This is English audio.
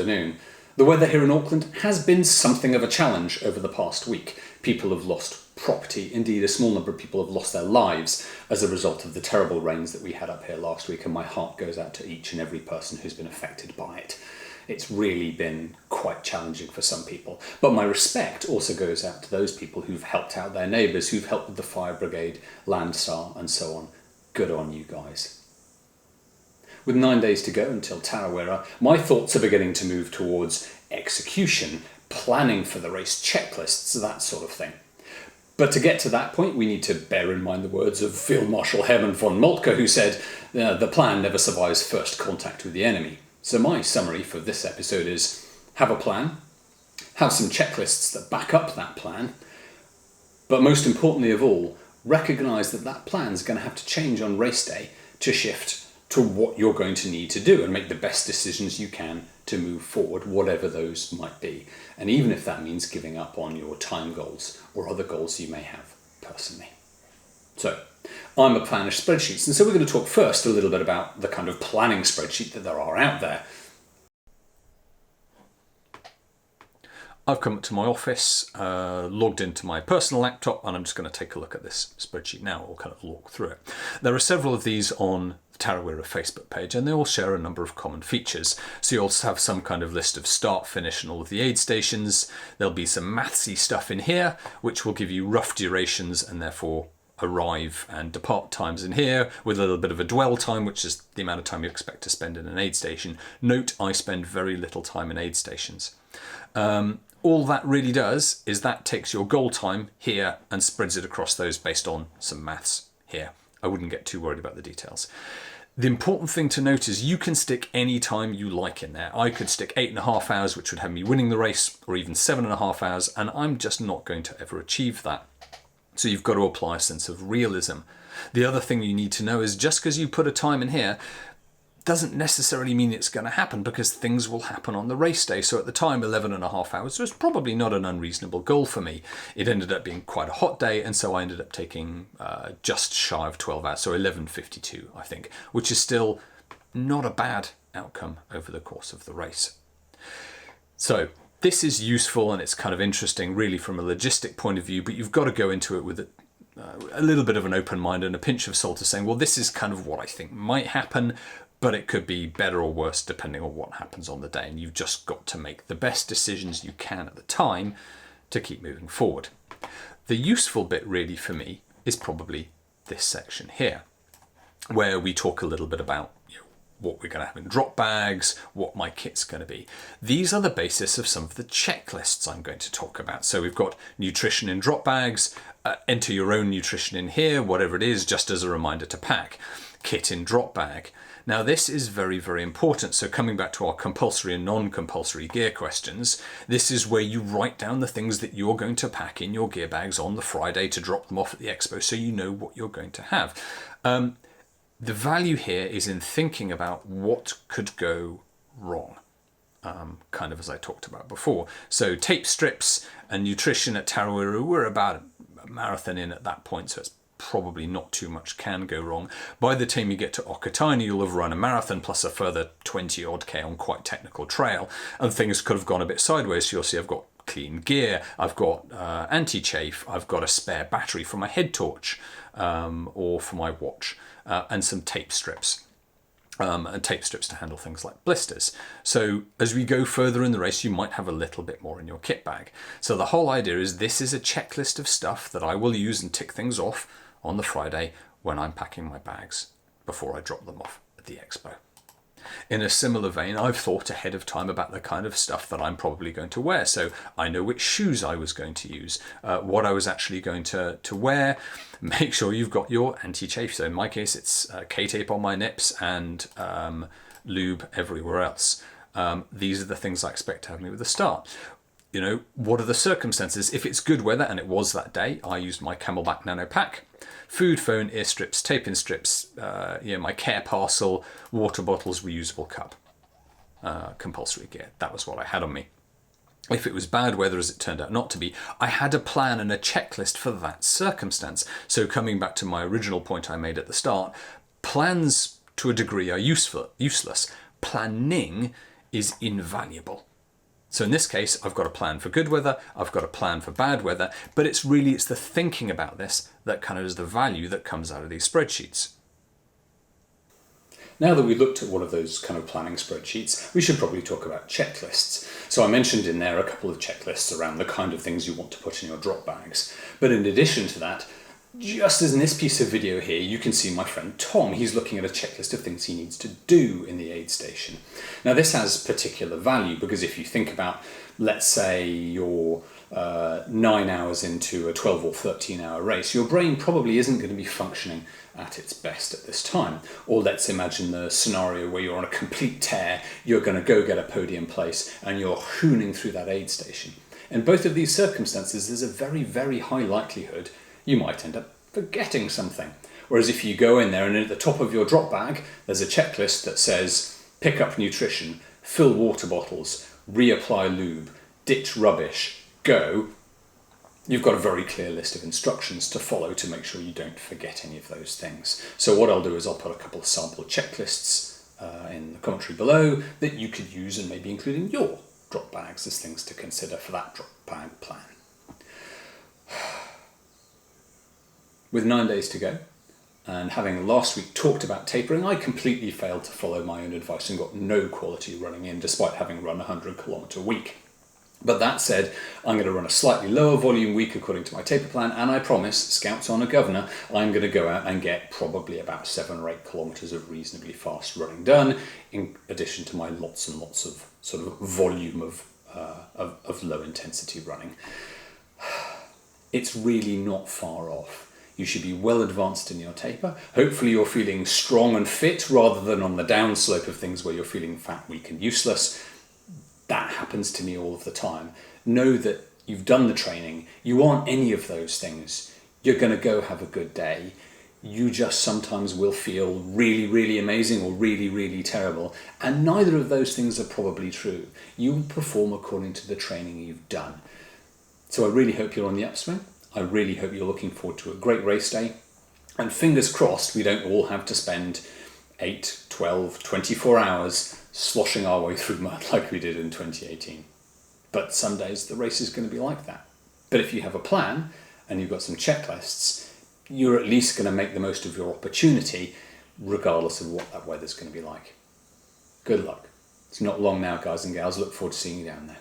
afternoon. The weather here in Auckland has been something of a challenge over the past week. People have lost property. Indeed, a small number of people have lost their lives as a result of the terrible rains that we had up here last week, and my heart goes out to each and every person who's been affected by it. It's really been quite challenging for some people. But my respect also goes out to those people who've helped out their neighbours, who've helped with the fire brigade, Landstar and so on. Good on you guys. With 9 days to go until Tarawera, my thoughts are beginning to move towards execution, planning for the race, checklists, that sort of thing. But to get to that point, we need to bear in mind the words of Field Marshal Hermann von Moltke, who said, the plan never survives first contact with the enemy. So my summary for this episode is have a plan, have some checklists that back up that plan, but most importantly of all, recognise that that plan is going to have to change on race day to shift to what you're going to need to do and make the best decisions you can to move forward, whatever those might be. And even if that means giving up on your time goals or other goals you may have personally. So, I'm a planner of spreadsheets, and so we're going to talk first a little bit about the kind of planning spreadsheet that there are out there. I've come up to my office, logged into my personal laptop, and I'm just going to take a look at this spreadsheet now. We'll kind of walk through it. There are several of these on the Tarawera Facebook page, and they all share a number of common features. So you'll also have some kind of list of start, finish, and all of the aid stations. There'll be some mathsy stuff in here, which will give you rough durations and therefore arrive and depart times in here, with a little bit of a dwell time, which is the amount of time you expect to spend in an aid station. Note, I spend very little time in aid stations. All that really does is that takes your goal time here and spreads it across those based on some maths here. I wouldn't get too worried about the details. The important thing to note is you can stick any time you like in there. I could stick 8.5 hours, which would have me winning the race, or even 7.5 hours, and I'm just not going to ever achieve that. So you've got to apply a sense of realism. The other thing you need to know is just because you put a time in here doesn't necessarily mean it's going to happen, because things will happen on the race day. So at the time, 11.5 hours was probably not an unreasonable goal for me. It ended up being quite a hot day, and so I ended up taking just shy of 12 hours, so 11.52 I think, which is still not a bad outcome over the course of the race. So this is useful and it's kind of interesting really from a logistic point of view, but you've got to go into it with a little bit of an open mind and a pinch of salt of saying, well, this is kind of what I think might happen, but it could be better or worse depending on what happens on the day. And you've just got to make the best decisions you can at the time to keep moving forward. The useful bit really for me is probably this section here, where we talk a little bit about what we're going to have in drop bags, what my kit's going to be. These are the basis of some of the checklists I'm going to talk about. So we've got nutrition in drop bags, enter your own nutrition in here, whatever it is, just as a reminder to pack. Kit in drop bag. Now this is very, very important. So coming back to our compulsory and non-compulsory gear questions, this is where you write down the things that you're going to pack in your gear bags on the Friday to drop them off at the expo, so you know what you're going to have. The value here is in thinking about what could go wrong, kind of as I talked about before. So tape strips and nutrition at Tarawera, we're about a marathon in at that point, so it's probably not too much can go wrong. By the time you get to Okataini, you'll have run a marathon plus a further 20 odd K on quite technical trail, and things could have gone a bit sideways. So you'll see I've got clean gear, I've got anti-chafe, I've got a spare battery for my head torch or for my watch, and some tape strips. And tape strips to handle things like blisters. So as we go further in the race, you might have a little bit more in your kit bag. So the whole idea is this is a checklist of stuff that I will use and tick things off on the Friday when I'm packing my bags before I drop them off at the expo. In a similar vein, I've thought ahead of time about the kind of stuff that I'm probably going to wear. So I know which shoes I was going to use, what I was actually going to wear. Make sure you've got your anti-chafe. So in my case, it's K-tape on my nips and lube everywhere else. These are the things I expect to have me with the start. You know, what are the circumstances? If it's good weather, and it was that day, I used my Camelback Nano Pack. Food, phone, ear strips, tape-in strips, my care parcel, water bottles, reusable cup, compulsory gear. That was what I had on me. If it was bad weather, as it turned out not to be, I had a plan and a checklist for that circumstance. So coming back to my original point I made at the start, plans to a degree are useless. Planning is invaluable. So in this case, I've got a plan for good weather, I've got a plan for bad weather, but it's the thinking about this that kind of is the value that comes out of these spreadsheets. Now that we've looked at one of those kind of planning spreadsheets, we should probably talk about checklists. So I mentioned in there a couple of checklists around the kind of things you want to put in your drop bags. But in addition to that, just as in this piece of video here, you can see my friend Tom. He's looking at a checklist of things he needs to do in the aid station. Now this has particular value because if you think about, let's say you're 9 hours into a 12 or 13 hour race, your brain probably isn't going to be functioning at its best at this time. Or let's imagine the scenario where you're on a complete tear, you're going to go get a podium place and you're hooning through that aid station. In both of these circumstances, there's a very, very high likelihood you might end up forgetting something. Whereas if you go in there and at the top of your drop bag, there's a checklist that says pick up nutrition, fill water bottles, reapply lube, ditch rubbish, go, you've got a very clear list of instructions to follow to make sure you don't forget any of those things. So what I'll do is I'll put a couple of sample checklists in the commentary below that you could use and maybe include in your drop bags as things to consider for that drop bag plan. With 9 days to go, and having last week talked about tapering, I completely failed to follow my own advice and got no quality running in despite having run a 100-kilometre week. But that said, I'm going to run a slightly lower volume week according to my taper plan, and I promise, Scouts on a Governor, I'm going to go out and get probably about 7 or 8 kilometres of reasonably fast running done, in addition to my lots and lots of sort of volume of low intensity running. It's really not far off. You should be well advanced in your taper. Hopefully you're feeling strong and fit rather than on the downslope of things where you're feeling fat, weak and useless. That happens to me all of the time. Know that you've done the training. You aren't any of those things. You're going to go have a good day. You just sometimes will feel really, really amazing or really, really terrible. And neither of those things are probably true. You will perform according to the training you've done. So I really hope you're on the upswing. I really hope you're looking forward to a great race day. And fingers crossed we don't all have to spend 8, 12, 24 hours sloshing our way through mud like we did in 2018. But some days the race is going to be like that. But if you have a plan and you've got some checklists, you're at least going to make the most of your opportunity regardless of what that weather's going to be like. Good luck. It's not long now, guys and gals. Look forward to seeing you down there.